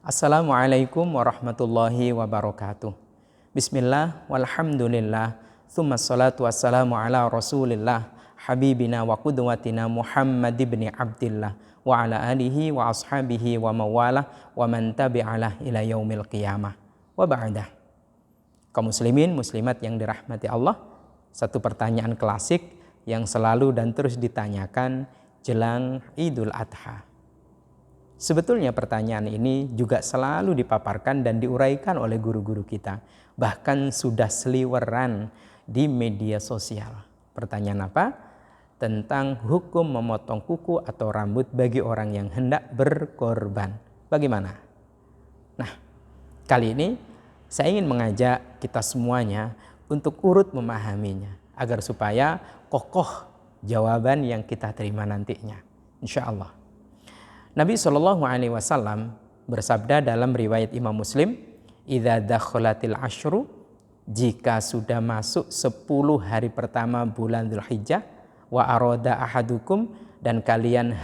Assalamualaikum warahmatullahi wabarakatuh. Bismillah walhamdulillah. Tsumma salatu wassalamu ala rasulillah habibina wa qudwatina Muhammad ibn Abdillah wa ala alihi wa ashabihi wa mawalah wa man tabi'alah ila yaumil qiyamah wa ba'dah. Kaum muslimin muslimat yang dirahmati Allah, satu pertanyaan klasik yang selalu dan terus ditanyakan jelang Idul Adha. Sebetulnya pertanyaan ini juga selalu dipaparkan dan diuraikan oleh guru-guru kita. Bahkan sudah seliweran di media sosial. Pertanyaan apa? Tentang hukum memotong kuku atau rambut bagi orang yang hendak berkorban. Bagaimana? Nah, kali ini saya ingin mengajak kita semuanya untuk urut memahaminya. Agar supaya kokoh jawaban yang kita terima nantinya. Insya Allah. Nabi SAW bersabda dalam riwayat Imam Muslim, "Idza dakhalatil asyru," jika sudah masuk 10 hari pertama bulan Dzulhijjah, wa arada ahadukum, dan kalian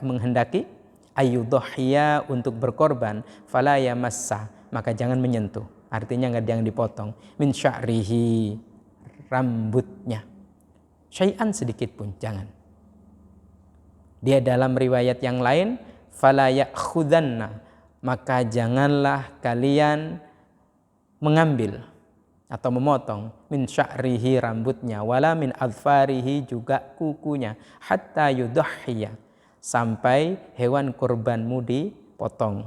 menghendaki ayyudhiya, untuk berkorban, fala yamassa, maka jangan menyentuh, artinya jangan dipotong, min sya'rihi, rambutnya, syai'an sedikit pun jangan. Dia dalam riwayat yang lain, fala ya'khudanna, maka janganlah kalian mengambil atau memotong, min sya'rihi, rambutnya, wala min adfarihi, juga kukunya, hatta yudhhiya, sampai hewan kurbanmu dipotong.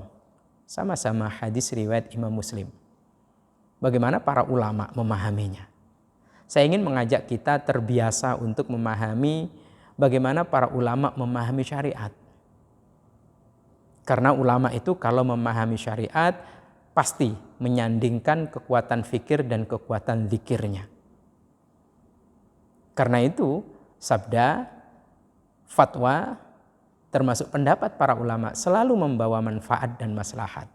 Sama-sama hadis riwayat Imam Muslim. Bagaimana para ulama memahaminya? Saya ingin mengajak kita terbiasa untuk memahami bagaimana para ulama memahami syariat. Karena ulama itu kalau memahami syariat pasti menyandingkan kekuatan fikir dan kekuatan zikirnya. Karena itu sabda, fatwa, termasuk pendapat para ulama selalu membawa manfaat dan maslahat.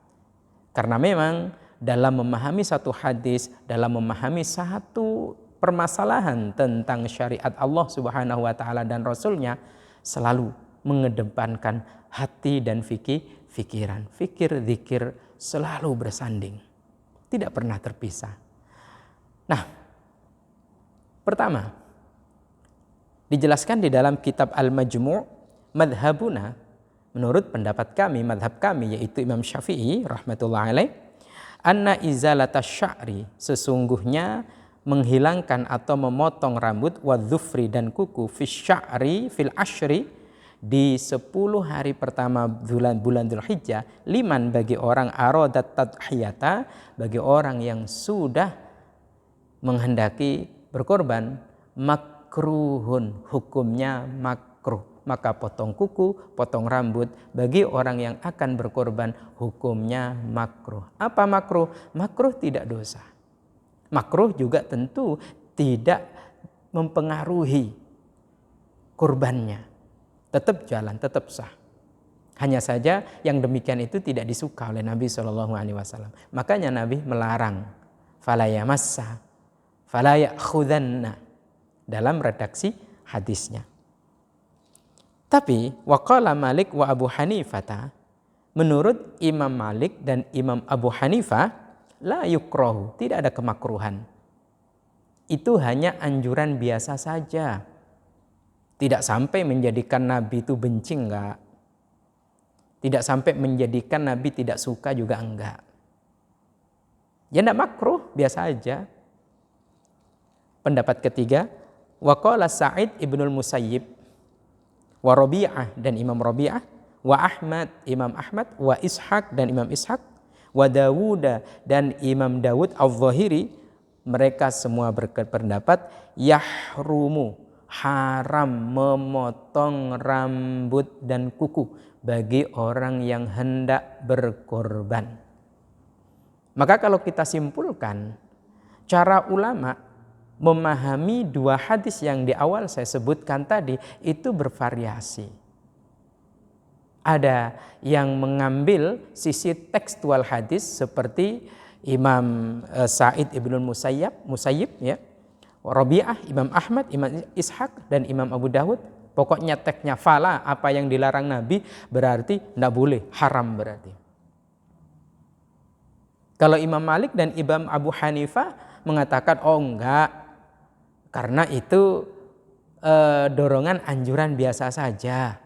Karena memang dalam memahami satu hadis, dalam memahami satu permasalahan tentang syariat Allah Subhanahu wa taala dan Rasulnya, selalu mengedepankan hati dan pikiran. Fikir, zikir selalu bersanding, tidak pernah terpisah. Nah, pertama dijelaskan di dalam kitab Al-Majmu', madhabuna, menurut pendapat kami, madhab kami, yaitu Imam Syafi'i rahmatullahi alaih, anna izalatas sya'ri, sesungguhnya menghilangkan atau memotong rambut, wadhufri, dan kuku, fil ashri, di 10 hari pertama bulan Dzulhijjah, liman, bagi orang aradat tadhiyata, bagi orang yang sudah menghendaki berkorban, makruhun, hukumnya makruh. Maka potong kuku, potong rambut bagi orang yang akan berkorban hukumnya makruh. Apa makruh? Makruh tidak dosa. Makruh juga tentu tidak mempengaruhi kurbannya. Tetap jalan, tetap sah. Hanya saja yang demikian itu tidak disuka oleh Nabi SAW. Makanya Nabi melarang, fala yamassa, fala ya'khudanna, dalam redaksi hadisnya. Tapi waqala Malik wa Abu Hanifah, menurut Imam Malik dan Imam Abu Hanifah, la yukrahu, tidak ada kemakruhan. Itu hanya anjuran biasa saja. Tidak sampai menjadikan Nabi itu benci, enggak. Tidak sampai menjadikan Nabi tidak suka juga, enggak. Ya enggak makruh, biasa aja. Pendapat ketiga, waqala Sa'id ibnul Musayyib wa Rabi'ah, dan Imam Rabi'ah, wa Ahmad, Imam Ahmad, wa Ishaq, dan Imam Ishaq, wa Dawuda, dan Imam Dawud al-Zahiri, mereka semua berpendapat yahrumu, haram memotong rambut dan kuku bagi orang yang hendak berkorban. Maka kalau kita simpulkan, cara ulama memahami dua hadis yang di awal saya sebutkan tadi itu bervariasi. Ada yang mengambil sisi tekstual hadis seperti Imam Sa'id ibnul Musayyib, ya, Rabi'ah, Imam Ahmad, Imam Ishaq, dan Imam Abu Dawud. Pokoknya teksnya fala, apa yang dilarang Nabi berarti tidak boleh, haram berarti. Kalau Imam Malik dan Imam Abu Hanifah mengatakan oh enggak, karena itu dorongan anjuran biasa saja,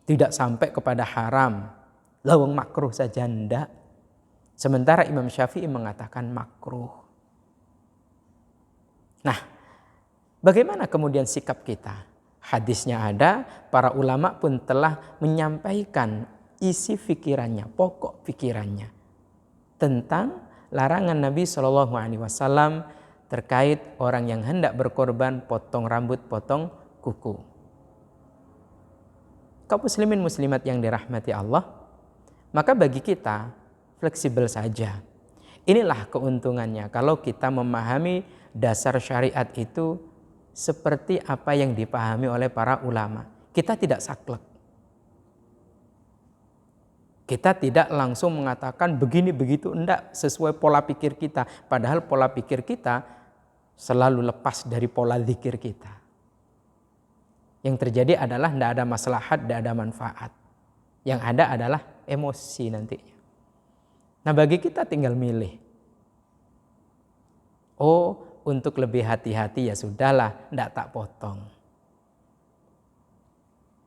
tidak sampai kepada haram, lawang makruh saja enggak. Sementara Imam Syafi'i mengatakan makruh. Nah, bagaimana kemudian sikap kita? Hadisnya ada, para ulama pun telah menyampaikan isi pikirannya, pokok pikirannya tentang larangan Nabi SAW terkait orang yang hendak berkorban potong rambut, potong kuku. Kaum muslimin muslimat yang dirahmati Allah, maka bagi kita fleksibel saja. Inilah keuntungannya kalau kita memahami dasar syariat itu seperti apa yang dipahami oleh para ulama. Kita tidak saklek. Kita tidak langsung mengatakan begini begitu, enggak sesuai pola pikir kita. Padahal pola pikir kita selalu lepas dari pola zikir kita. Yang terjadi adalah enggak ada maslahat, enggak ada manfaat. Yang ada adalah emosi nantinya. Nah, bagi kita tinggal milih. Oh, untuk lebih hati-hati ya sudahlah, enggak tak potong.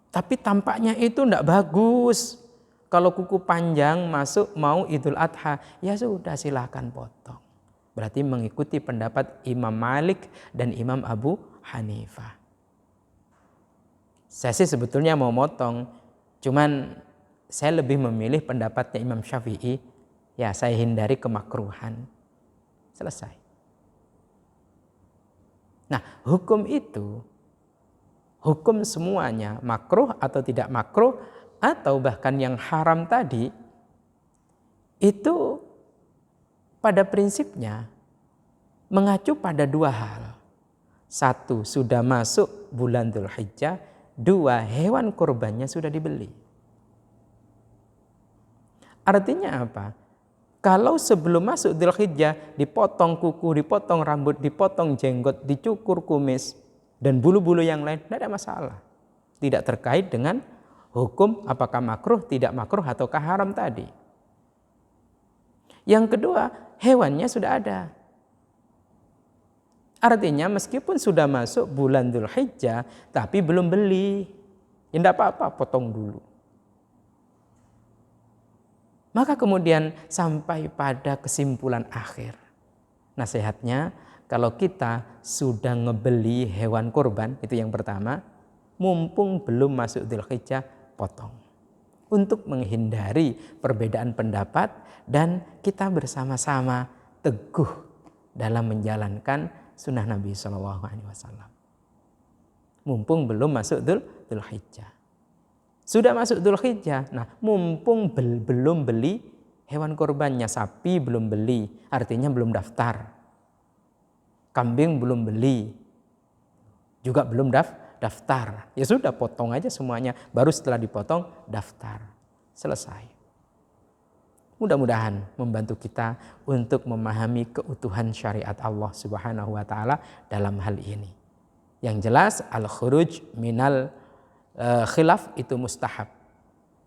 Tapi tampaknya itu enggak bagus. Kalau kuku panjang masuk mau Idul Adha, ya sudah silakan potong. Berarti mengikuti pendapat Imam Malik dan Imam Abu Hanifah. Saya sih sebetulnya mau motong, cuman saya lebih memilih pendapatnya Imam Syafi'i. Ya, saya hindari kemakruhan. Selesai. Nah, hukum itu, hukum semuanya makruh atau tidak makruh, atau bahkan yang haram tadi, itu pada prinsipnya mengacu pada dua hal. Satu, sudah masuk bulan Dzulhijjah. Dua, hewan kurbannya sudah dibeli. Artinya apa? Kalau sebelum masuk Dzulhijjah dipotong kuku, dipotong rambut, dipotong jenggot, dicukur kumis, dan bulu-bulu yang lain, tidak ada masalah. Tidak terkait dengan hukum apakah makruh, tidak makruh, ataukah haram tadi. Yang kedua, hewannya sudah ada. Artinya meskipun sudah masuk bulan Dzulhijjah, tapi belum beli, ya tidak apa-apa, potong dulu. Maka kemudian sampai pada kesimpulan akhir. Nasihatnya, kalau kita sudah ngebeli hewan kurban, itu yang pertama, mumpung belum masuk Dzulhijjah, potong. Untuk menghindari perbedaan pendapat dan kita bersama-sama teguh dalam menjalankan sunnah Nabi SAW. Mumpung belum masuk Dzulhijjah. Sudah masuk Dzulhijjah, nah mumpung belum beli hewan kurbannya, sapi belum beli, artinya belum daftar. Kambing belum beli, juga belum daftar. Ya sudah, potong aja semuanya, baru setelah dipotong daftar. Selesai. Mudah-mudahan membantu kita untuk memahami keutuhan syariat Allah Subhanahu wa taala dalam hal ini. Yang jelas al-khuruj minal khilaf itu mustahab.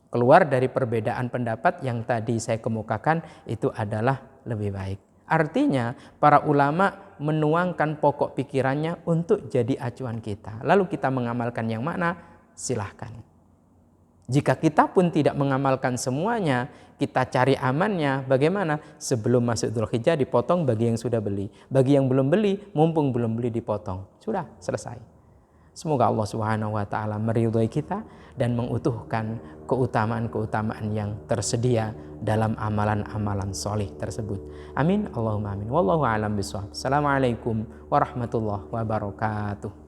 Keluar dari perbedaan pendapat yang tadi saya kemukakan itu adalah lebih baik. Artinya para ulama menuangkan pokok pikirannya untuk jadi acuan kita. Lalu kita mengamalkan yang mana? Silahkan. Jika kita pun tidak mengamalkan semuanya, kita cari amannya. Bagaimana? Sebelum masuk Dzulhijjah dipotong bagi yang sudah beli. Bagi yang belum beli, mumpung belum beli dipotong. Sudah, selesai. Semoga Allah Subhanahu wa taala meridhai kita dan mengutuhkan keutamaan-keutamaan yang tersedia dalam amalan-amalan soleh tersebut. Amin. Allahumma amin. Wallahu a'lam bishawab. Assalamualaikum warahmatullahi wabarakatuh.